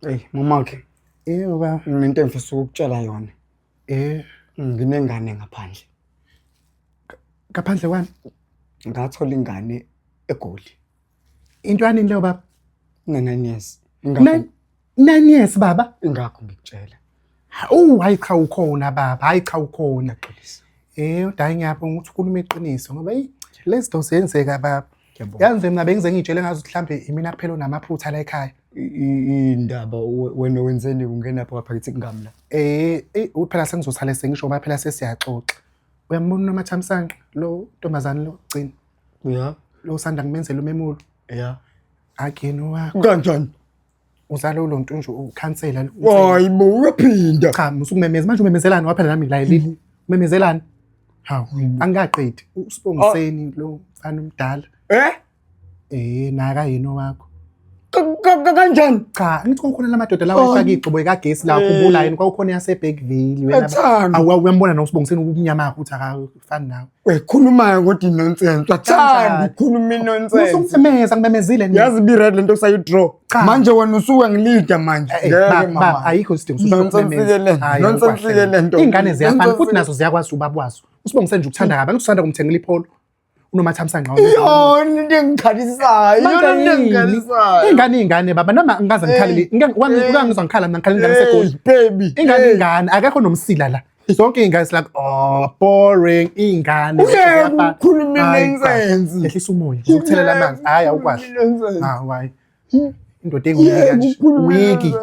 Hey mamakhe, Baba. nginento engifisa ukukutshela yona. Nginengane ngaphandle. Ngaphandle kwani? Ngathola ingane eGoli. Into yanini leyo baba? 9 years. 9 years baba? Ingakho ngikutshela. Hayi cha ukhona baba, hayi cha ukhona. Ngiyaqolisa. Udayi ngiyabonga ukuthi ukhuluma iqiniso ngoba lezi zinto ziyenzeka baba. Ngiyabonga. Yazi mina bengize ngitshele ngazi ukuthi mhlambe imina kuphela onamaphutha la ekhaya. Indaba wena wenzeni ungena phakathi kungamla. Uphela sengizothala sengisho ngoba phela sesiyaxoxa. Uyambona uMathamsanqa lo ntombazane lo gcina. Yeah. Lo sanda kumenzela umemulo. Yeah. Akuyena wakho. Kanjani? Uzalo lo nto nje ukhansela. Hayibo uyaphinda. Cha, musukumemeza manje umemezelani waphela nami ngilayelile. Umemezelani? Hawu, angikaqedi. Usibongiseni lo mfana omdala. Naka yini wakho? Kanjani? Cha, ngithi kukhona lamadoda lawa efaka igqibo ekagesi la ukhumbula yini kwakukhona yase Bergville wena. Uyambona noSibongiseni ubumnyama ukuthi akafani nawe. Wekhulumayo kodwa nonsense. Wathanda ukukhuluma nonsense. Usumemeza ngimemezile nini? Yazi bi red lento sayidraw. Manje wena usuke ngilida manje. Baba ayikho isidingo Nonsense lento. Ingane ziyafana futhi nazo ziyakwazi ubabwazo. Usibongiseni nje ukuthanda kabi, angisithanda kumthengela ipholo. uNomathamsanqa yona into engikhalisayo ingane baba noma ngikaze ngikhalile ngangizwa ngikhala mina ngikhala ingane segoli baby ingane akekho nomsila la zonke ingane like boring ingane ukhuluma nonsense lehlisa umoya ukuthelela amanzi hayi awukwazi hayi indoda engiyike kanje wiki